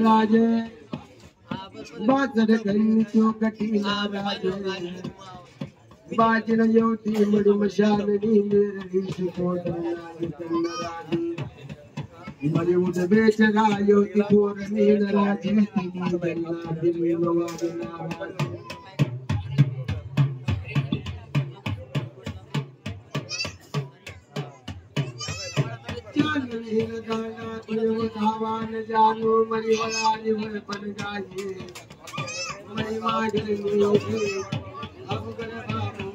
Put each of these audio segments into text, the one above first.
राजे बाजर कहीं चौकटी ना राजे बाजन योती मड़ी मशान नी मेरे ऋषि को राजे मरे उठ बेचरा योती कोर नील राजे तीनी बल्ला दिल्ली नवाबना धावान जानो मरी वाला निवर बन जाइए मरी मागरे अब कर बाबू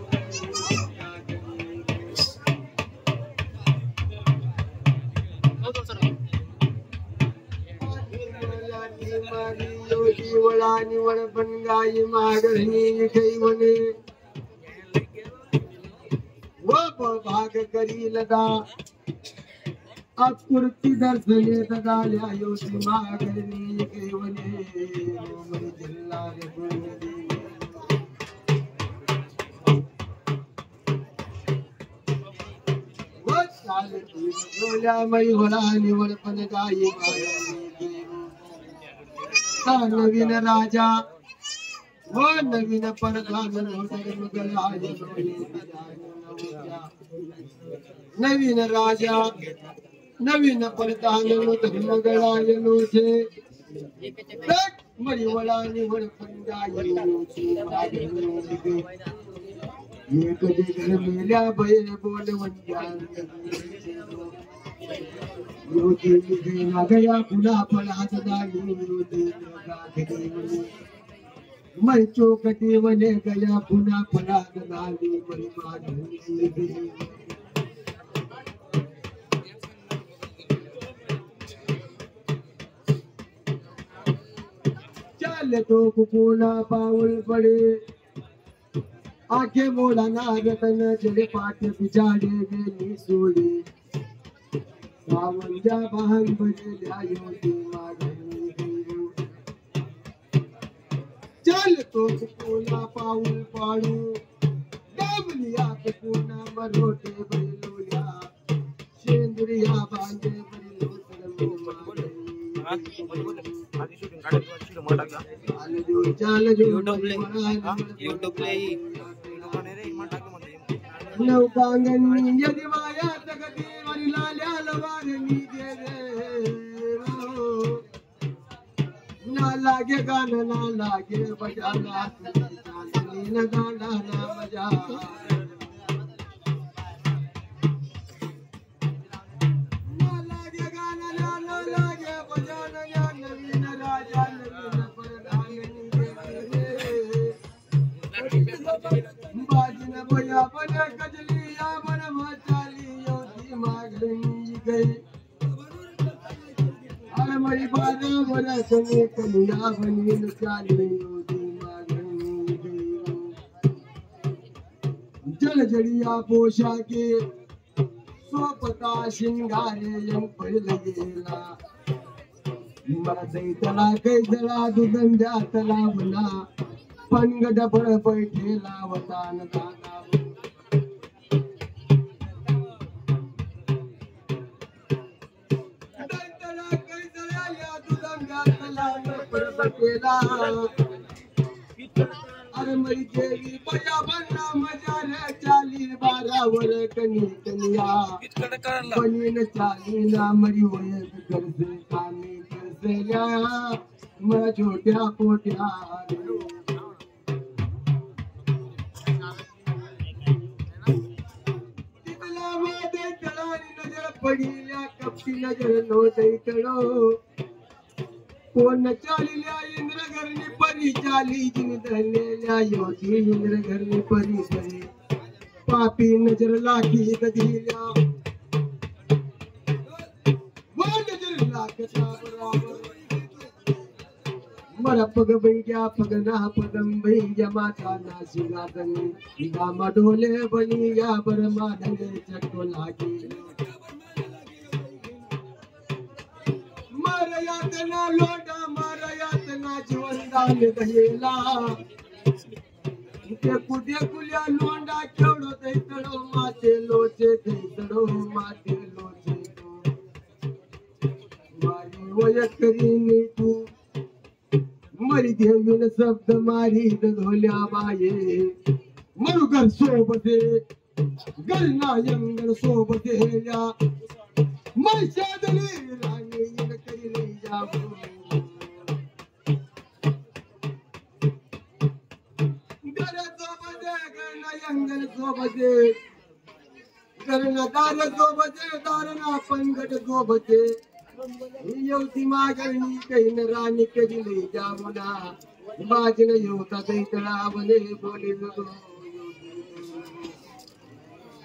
योगी वाला निवर बन गाई मागरे कई मने वो भाग करी लगा अकुर्ती दर्शने तदाल्या योगी मागरनी केवले मरी जल्लाल गुणदी वो साल की जोला मई होला निवड पण गाई मागरनी नवीन राजा वो नवीन परधान मुगलाय नवीन राजा नवीन परतान धर्मगळाय लोचे मरी वळा निवड पंजाय लोचे एक जे मेल्या बैल बोलवंत्या योगी गेला गया पुन्हा पळात दाली योगी मरी चौकटी वने गया पुन्हा पळात दाली मरी माधवी तो कुकुना पाउल पड़े आखे मोड़ा ना रतन चले पाटे बिचारे गेली सोड़ी सावंजा बहन बजे ल्यायो ती मागणी चल तो कुकुना पाउल पाड़ू डबलिया कुकुना मरोटे बैलोया शेंद्रिया बांधे बैलो सरमो मागणी YouTube play नौकांगनी यदि माया तगती वरी लाल्या लवागनी गेरे ना लागे गाना ना लागे बजाना न गाना ना बजा ना लागे गाना ना लागे बजाना नवीन राजा बाजना बया बना कजली या बना मचाली योगी मागनी गई अरे मरी बाजा बना सने कलिया बनी न चाली योगी मागनी गई जल जड़िया पोषा के स्वपता श्रृंगारे यम पड़ लगेला मरदई तला कई तला दुगंजा तला बना पनगड फळ पैठेला वतान दाना दंतला कैसल्या या दुगंगा तला परबतेला अरे मरी देवी बया बन्ना मजा रे चाली 12 वर कनी कनिया बनीन चाली ना मरी होय करसे कामी करसेल्या म छोट्या पोट्या पडील्या कपटी नजर नोटई तळो कोण चालिल्या इंद्रगरनी परी चाली जिन धरलेल्या योगी इंद्रगरनी परी परी पापी नजर लाखी गदिल्या वो नजर लाखता बराबर मर पग बैया पगना पदम भैया माता नासिगा तनी गामा डोले बनी या बरमा ढले चटो लागी मारयातना लोडा मारयातना जीवनदान गहेला ते कुडे कुल्या लोंडा केवडो दैतडो माते लोचे दैतडो माते लोचे मारी वय करीनी तू गळी देवीन शब्द मारी ढोल्या बाये मरुगर सोबते गणना यंगण सोबते या मैशादली राणी करी जाऊ यंगण सोबते कर्णदार सोबते दारणा पंगड सोबते येवती मागणी कैन राणी कधी जामुना बाजन येवता दैतळावले बोले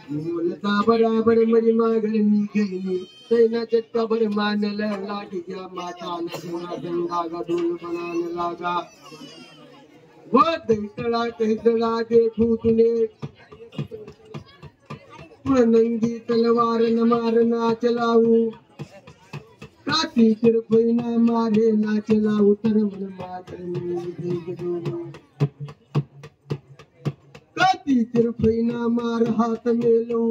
बोलता बराबर मरी मागणी कैनी तैना चट्टा भर मानल लाठीच्या माताला गंगा ढोल बनान लागा वो दैतळा कैतळा देखू तुने नंगी तलवार न मारना चलाऊ काती तिरफैना मारे ना चलाऊ तर मन काती तिरफैना मार हाथ मेलो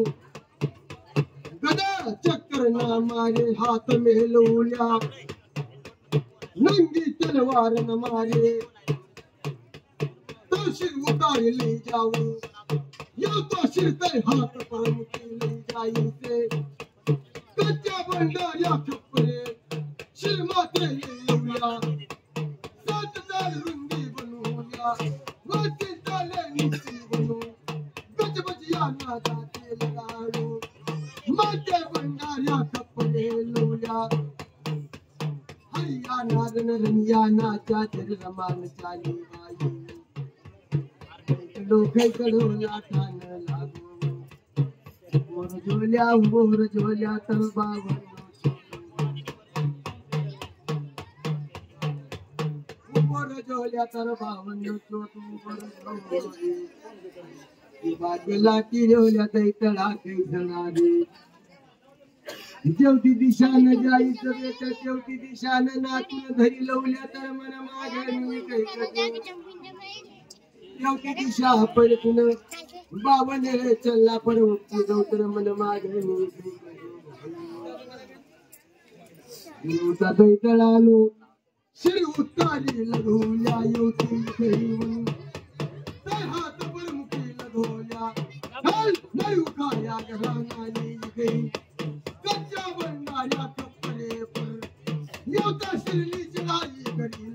गदा चक्कर ना मारे हाथ मेलो या नंगी तलवार न मारे तो सिर उतार ले जाऊं यो तो सिर तर हाथ पर मुठी ले जाई से कच्चा भंडारिया खपरे सिर माथे ले उया सात दाल रुंदी बनूया वाची ताले नीची बनू गज बजिया ना जाते लगाड़ू माथे भंडारिया खपरे लोया हरिया नागन रमिया ना चाचर रमान चाली आई लोके कड़ो लाठान लागो मोर जोल्या तर बावन मोर जोल्या तर बावन तो तू बागे लाटी जोल्या दैतळा कैसणा रे जेवती दिशा न जाई सगळे जेवती दिशा न नातून घरी लवल्या तर मन मागणी कैसणा योगी दिशा पर पुन बावन रे चलना पर मुक्ति दौतर मन मागणी युता दैतळालो सिर उतारी लगोल्या युती खेळून तर हात पर मुक्ती लगोल्या हल नाही उखाया घरानाली गई कच्चा बनणाऱ्या कपडे पर युता शिरली चलाई करी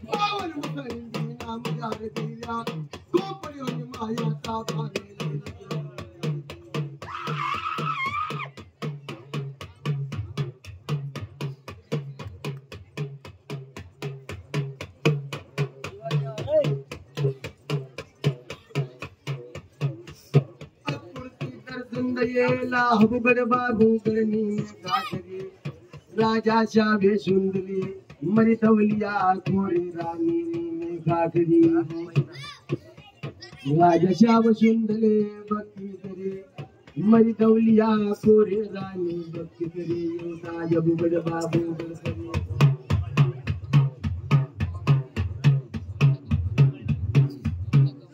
बावन मुखंडी नाम जार दिया गोपड़ियों ने माया का भाने दर्शन दयेला हबुगड बाबू करनी गाठरी राजा शावे सुंदरी मरी तवलिया कोरी रानी में गाठरी राजा शाव सुंदरे भक्ति करे मरी तवलिया कोरी रानी भक्ति करे योगा हबुगड बाबू करे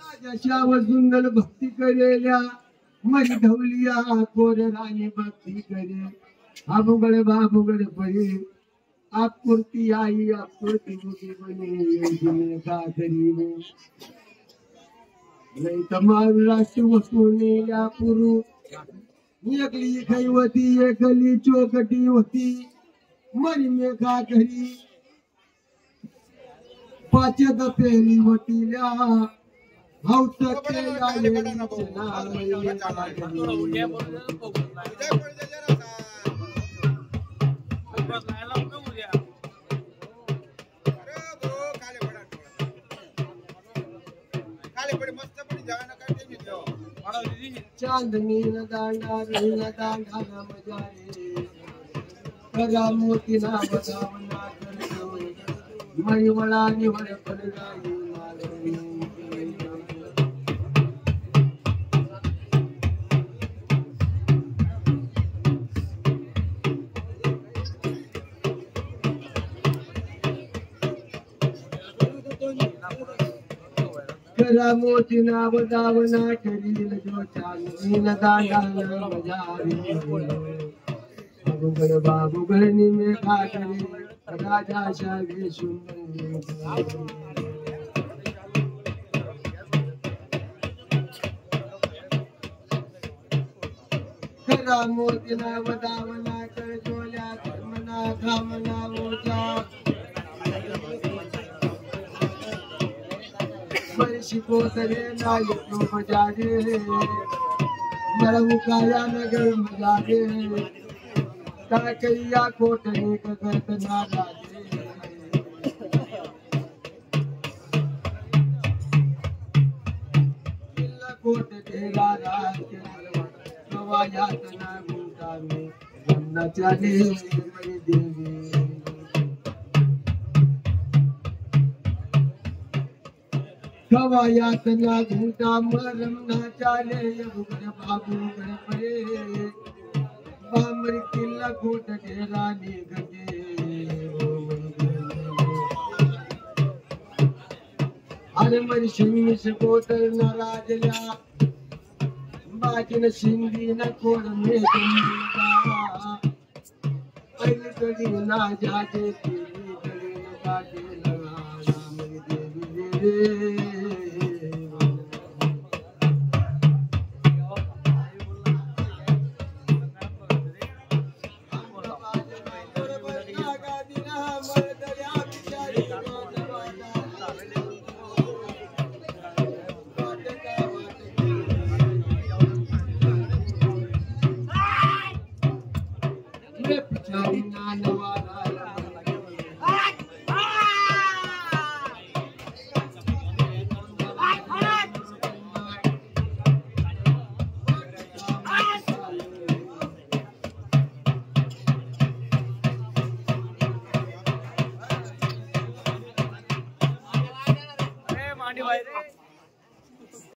राजा शाव सुंदर भक्ति करेल्या मरी धवलिया कोरी रानी भक्ति करे हबुगड बाबूगड परे आपुर्ती आई आपुर्ती मुझे बने का करीब नहीं तमाम राष्ट्र वस्तुने या पुरु एकली खैवती एकली चौकटी होती मरी में का करी पाचे दपेली होतील्या हौसके या येली चना में का करी चांदनी न दांडा मजारे करा मोती ना बदावना करतो मई वळा निवड पण नाही करा मोती ना बदावना करील जो चांदनी न दांडा मजारे बाबूगड बाबूगड में का करे राजा शाही सुंदर खरा मोतीना वदावना कर जोल्या मना घामना मोजा वर्षी कोतरे नायक बजागे मरमुकाया नगर मजागे ताकैया कोटने करत ना लागे किल्ला कोट घेरा राज गवाया तना गुंटा में रमना चाले मेरी देवी गवाया तना गुंटा में रमना चाले बुगर बाबू कर पड़े बामर किल्ला कोट घेरा नी गजे अरे मर सिंह से कोटर नाराजल्या बाजन सिंधी न कोर में गंगा पहले कड़ी ना जाके तेरी कड़ी न काटे लगा राम देवी मांडी भाई रे